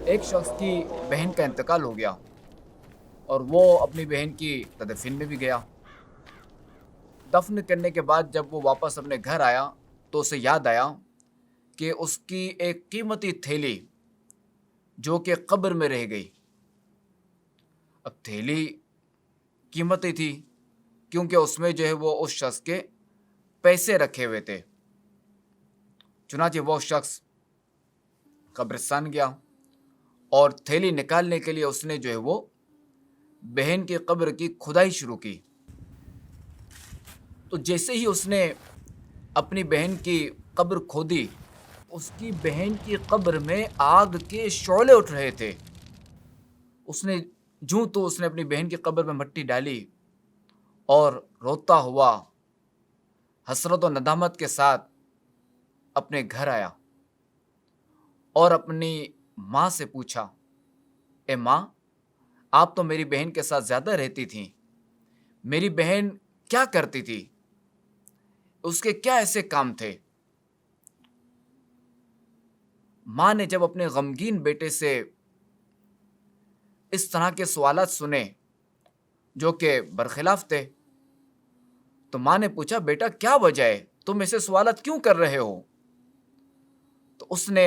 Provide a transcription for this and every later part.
ایک شخص کی بہن کا انتقال ہو گیا اور وہ اپنی بہن کی تدفین میں بھی گیا۔ دفن کرنے کے بعد جب وہ واپس اپنے گھر آیا تو اسے یاد آیا کہ اس کی ایک قیمتی تھیلی جو کہ قبر میں رہ گئی۔ اب تھیلی قیمتی تھی کیونکہ اس میں جو ہے وہ اس شخص کے پیسے رکھے ہوئے تھے۔ چنانچہ وہ شخص قبرستان گیا اور تھیلی نکالنے کے لیے اس نے جو ہے وہ بہن کی قبر کی کھدائی شروع کی۔ تو جیسے ہی اس نے اپنی بہن کی قبر کھودی، اس کی بہن کی قبر میں آگ کے شعلے اٹھ رہے تھے۔ اس نے اپنی بہن کی قبر میں مٹی ڈالی اور روتا ہوا حسرت و ندامت کے ساتھ اپنے گھر آیا اور اپنی ماں سے پوچھا، اے ماں، آپ تو میری بہن کے ساتھ زیادہ رہتی تھیں، میری بہن کیا کرتی تھی، اس کے کیا ایسے کام تھے؟ ماں نے جب اپنے غمگین بیٹے سے اس طرح کے سوالات سنے جو کہ برخلاف تھے تو ماں نے پوچھا، بیٹا کیا وجہ ہے، تم ایسے سوالات کیوں کر رہے ہو؟ تو اس نے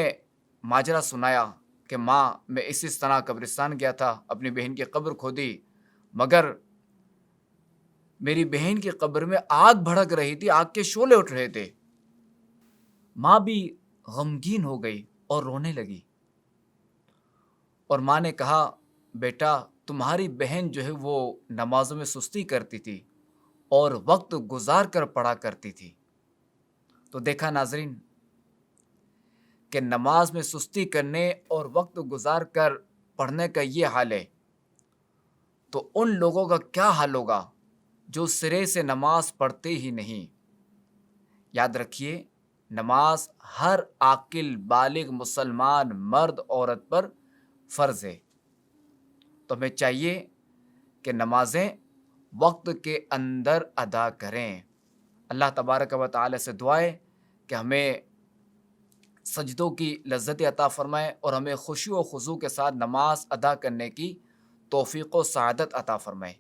ماجرا سنایا کہ ماں، میں اس طرح قبرستان گیا تھا، اپنی بہن کی قبر کھودی، مگر میری بہن کی قبر میں آگ بھڑک رہی تھی، آگ کے شعلے اٹھ رہے تھے۔ ماں بھی غمگین ہو گئی اور رونے لگی اور ماں نے کہا، بیٹا تمہاری بہن جو ہے وہ نمازوں میں سستی کرتی تھی اور وقت گزار کر پڑھا کرتی تھی۔ تو دیکھا ناظرین کہ نماز میں سستی کرنے اور وقت گزار کر پڑھنے کا یہ حال ہے، تو ان لوگوں کا کیا حال ہوگا جو سرے سے نماز پڑھتے ہی نہیں۔ یاد رکھیے، نماز ہر عاقل بالغ مسلمان مرد عورت پر فرض ہے، تو ہمیں چاہیے کہ نمازیں وقت کے اندر ادا کریں۔ اللہ تبارک و تعالی سے دعا ہے کہ ہمیں سجدوں کی لذت عطا فرمائے اور ہمیں خشوع و خضوع کے ساتھ نماز ادا کرنے کی توفیق و سعادت عطا فرمائے۔